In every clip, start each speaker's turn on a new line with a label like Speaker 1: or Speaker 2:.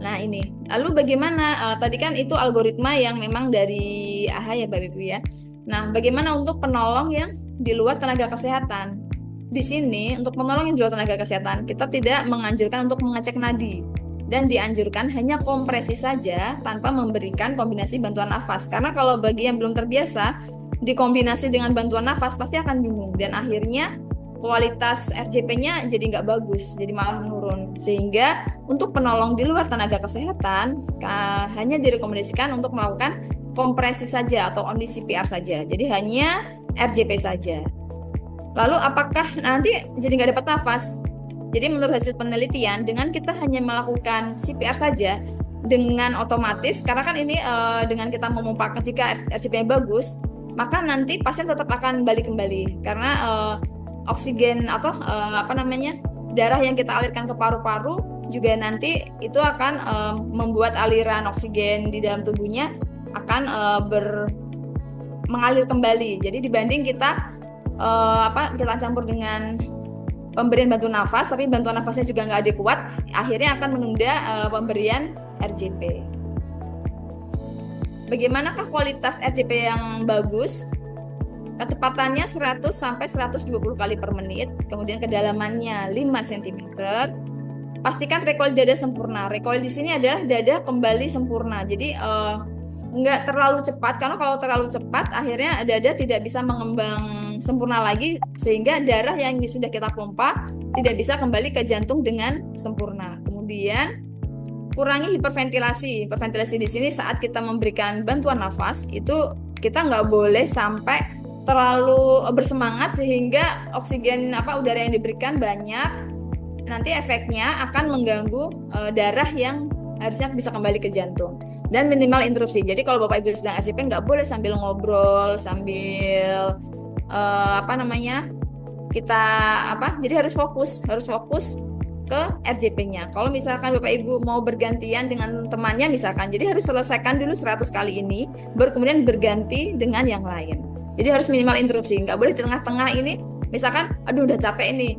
Speaker 1: Nah, ini. Lalu bagaimana? Tadi kan itu algoritma yang memang dari AHA ya, Bapak Ibu ya. Nah, bagaimana untuk penolong yang di luar tenaga kesehatan? Di sini, untuk penolong yang di luar tenaga kesehatan, kita tidak menganjurkan untuk mengecek nadi. Dan dianjurkan hanya kompresi saja tanpa memberikan kombinasi bantuan nafas. Karena kalau bagi yang belum terbiasa, dikombinasi dengan bantuan nafas pasti akan bingung. Dan akhirnya kualitas RJP-nya jadi nggak bagus, jadi malah menurun. Sehingga untuk penolong di luar tenaga kesehatan hanya direkomendasikan untuk melakukan kompresi saja atau only CPR saja. Jadi hanya RJP saja. Lalu apakah nanti jadi nggak dapat nafas? Jadi menurut hasil penelitian, dengan kita hanya melakukan CPR saja, dengan otomatis, karena kan ini dengan kita memumpahkan jika RCP-nya bagus, maka nanti pasien tetap akan balik kembali karena oksigen atau apa namanya darah yang kita alirkan ke paru-paru juga nanti itu akan membuat aliran oksigen di dalam tubuhnya akan mengalir kembali. Jadi dibanding kita kita campur dengan pemberian bantuan nafas, tapi bantuan nafasnya juga nggak adekuat, akhirnya akan menunda pemberian RJP. Bagaimanakah kualitas RJP yang bagus? Kecepatannya 100 sampai 120 kali per menit, kemudian kedalamannya 5 cm. Pastikan recoil dada sempurna. Recoil di sini adalah dada kembali sempurna. Jadi nggak terlalu cepat, karena kalau terlalu cepat akhirnya dada tidak bisa mengembang sempurna lagi, sehingga darah yang sudah kita pompa tidak bisa kembali ke jantung dengan sempurna. Kemudian kurangi hiperventilasi. Hiperventilasi di sini saat kita memberikan bantuan nafas itu kita nggak boleh sampai terlalu bersemangat sehingga oksigen udara yang diberikan banyak, nanti efeknya akan mengganggu darah yang harusnya bisa kembali ke jantung. Dan minimal interupsi. Jadi kalau Bapak Ibu sedang RCP nggak boleh sambil ngobrol, sambil jadi harus fokus ke RJP-nya. Kalau misalkan Bapak Ibu mau bergantian dengan temannya misalkan, jadi harus selesaikan dulu 100 kali ini, baru kemudian berganti dengan yang lain. Jadi harus minimal interupsi, nggak boleh di tengah-tengah ini, misalkan, aduh udah capek ini,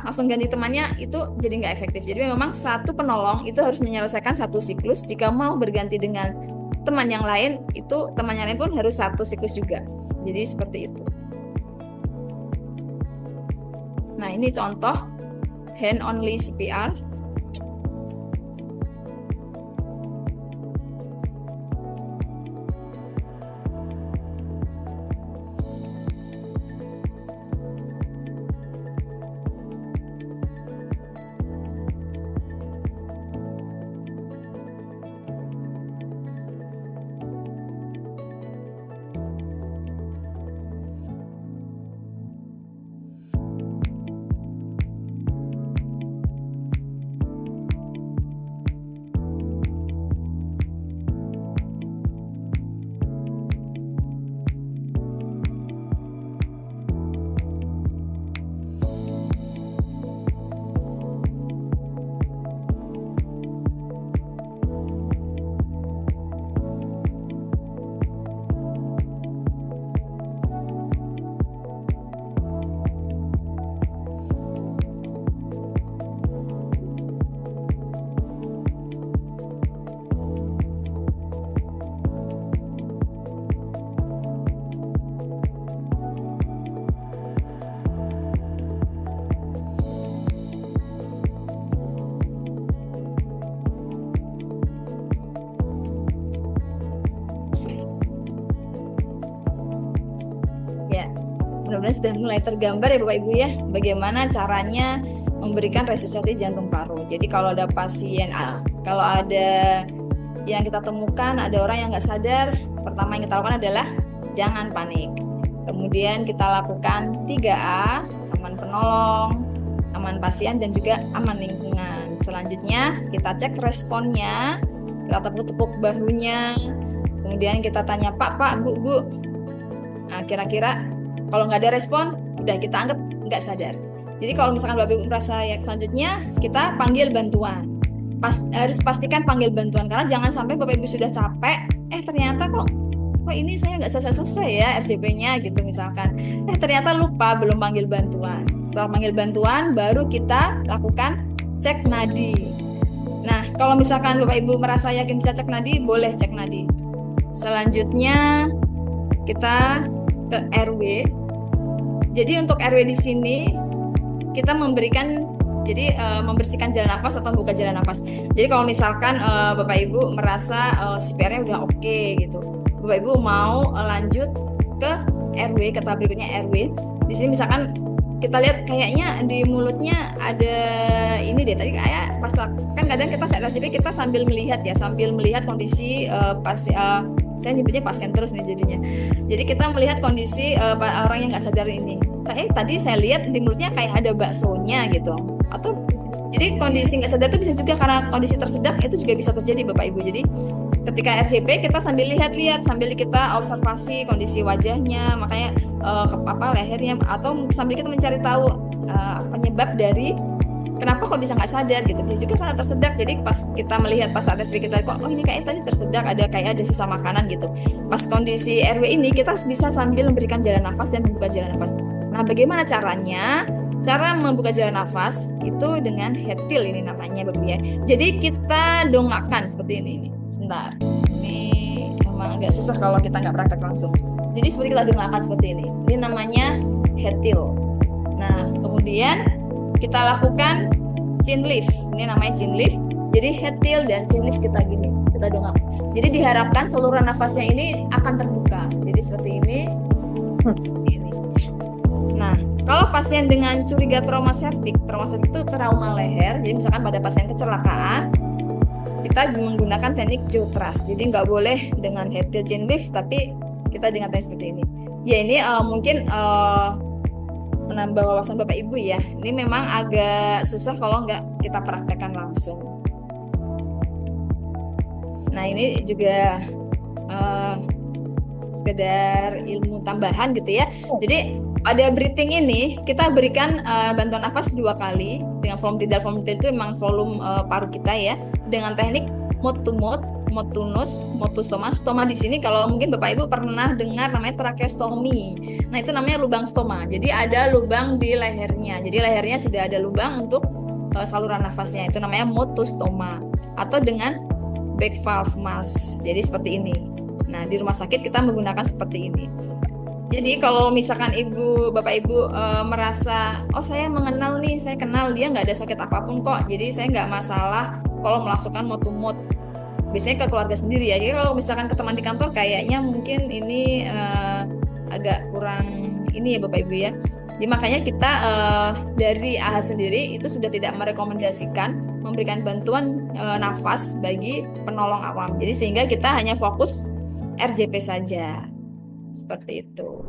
Speaker 1: langsung ganti temannya, itu jadi nggak efektif. Jadi memang satu penolong itu harus menyelesaikan satu siklus. Jika mau berganti dengan teman yang lain, itu teman yang lain pun harus satu siklus juga. Jadi seperti itu. Nah, ini contoh hand only CPR. Ya, mudah-mudahan sudah mulai tergambar ya Bapak Ibu ya, bagaimana caranya memberikan resusitasi jantung paru. Jadi kalau ada pasien, kalau ada yang kita temukan ada orang yang nggak sadar, pertama yang kita lakukan adalah jangan panik. Kemudian kita lakukan 3A, aman penolong, aman pasien, dan juga aman lingkungan. Selanjutnya kita cek responnya, kita tepuk-tepuk bahunya, kemudian kita tanya Pak, Bu. Nah, kira-kira kalau nggak ada respon, udah kita anggap nggak sadar. Jadi kalau misalkan Bapak Ibu merasa ya selanjutnya, kita panggil bantuan. Harus pastikan panggil bantuan, karena jangan sampai Bapak Ibu sudah capek, ternyata kok ini saya nggak selesai ya RCP-nya gitu misalkan. Ternyata lupa belum panggil bantuan. Setelah panggil bantuan, baru kita lakukan cek nadi. Nah, kalau misalkan Bapak Ibu merasa yakin bisa cek nadi, boleh cek nadi. Selanjutnya kita ke RW. Jadi untuk RW di sini kita memberikan membersihkan jalan nafas atau buka jalan nafas. Jadi kalau misalkan Bapak Ibu merasa CPR-nya udah oke gitu, Bapak Ibu mau lanjut ke RW, ke tahap berikutnya RW. Di sini misalkan kita lihat kayaknya di mulutnya ada ini deh, tadi kayak pas kan kadang kita saat RCP kita sambil melihat kondisi saya nyebutnya pasien terus nih jadinya. Jadi kita melihat kondisi orang yang nggak sadar ini. Tadi saya lihat di mulutnya kayak ada baksonya gitu. Atau jadi kondisi nggak sadar itu bisa juga karena kondisi tersedak, itu juga bisa terjadi Bapak Ibu. Jadi ketika RCP kita sambil lihat-lihat, sambil kita observasi kondisi wajahnya, makanya lehernya, atau sambil kita mencari tahu penyebab dari kenapa kok bisa nggak sadar gitu. Bisa juga karena tersedak. Jadi pas kita melihat pas saat RCP kita kok ini kayak tadi tersedak, kayak ada sisa makanan gitu. Pas kondisi RW ini kita bisa sambil memberikan jalan nafas dan membuka jalan nafas. Nah, bagaimana caranya? Cara membuka jalan nafas itu dengan hetil, ini namanya Bapak ya. Jadi kita dongakkan seperti ini. Sebentar. Ini emang agak susah kalau kita nggak praktek langsung. Jadi seperti kita dongakkan seperti ini. Ini namanya hetil. Nah, kemudian kita lakukan chin lift. Ini namanya chin lift. Jadi hetil dan chin lift kita gini, kita dongak. Jadi diharapkan saluran nafasnya ini akan terbuka. Jadi seperti ini. Seperti ini. Nah, kalau pasien dengan curiga trauma serviks itu trauma leher, jadi misalkan pada pasien kecelakaan, kita menggunakan teknik jaw thrust. Jadi nggak boleh dengan hetil chin lift, tapi kita dengan teknik seperti ini. Ya ini mungkin menambah wawasan Bapak Ibu ya. Ini memang agak susah kalau nggak kita praktekkan langsung. Nah ini juga sekedar ilmu tambahan gitu ya. Jadi pada breathing ini kita berikan bantuan nafas 2 kali dengan volume tidal. Volume tidal itu memang volume paru kita ya, dengan teknik mouth to mouth, mouth to nose, mouth to stoma. Stoma di sini kalau mungkin Bapak Ibu pernah dengar namanya tracheostomy. Nah, itu namanya lubang stoma. Jadi ada lubang di lehernya. Jadi lehernya sudah ada lubang untuk saluran nafasnya. Itu namanya mouth to stoma. Atau dengan back valve mask. Jadi seperti ini. Nah, di rumah sakit kita menggunakan seperti ini. Jadi kalau misalkan Bapak Ibu merasa, oh saya mengenal nih, saya kenal dia nggak ada sakit apapun kok, jadi saya nggak masalah kalau melakukan mouth to mouth. Biasanya ke keluarga sendiri ya. Jadi kalau misalkan ke teman di kantor kayaknya mungkin ini agak kurang ini ya Bapak Ibu ya. Jadi makanya kita dari AHA sendiri itu sudah tidak merekomendasikan memberikan bantuan nafas bagi penolong awam. Jadi sehingga kita hanya fokus RJP saja. Seperti itu.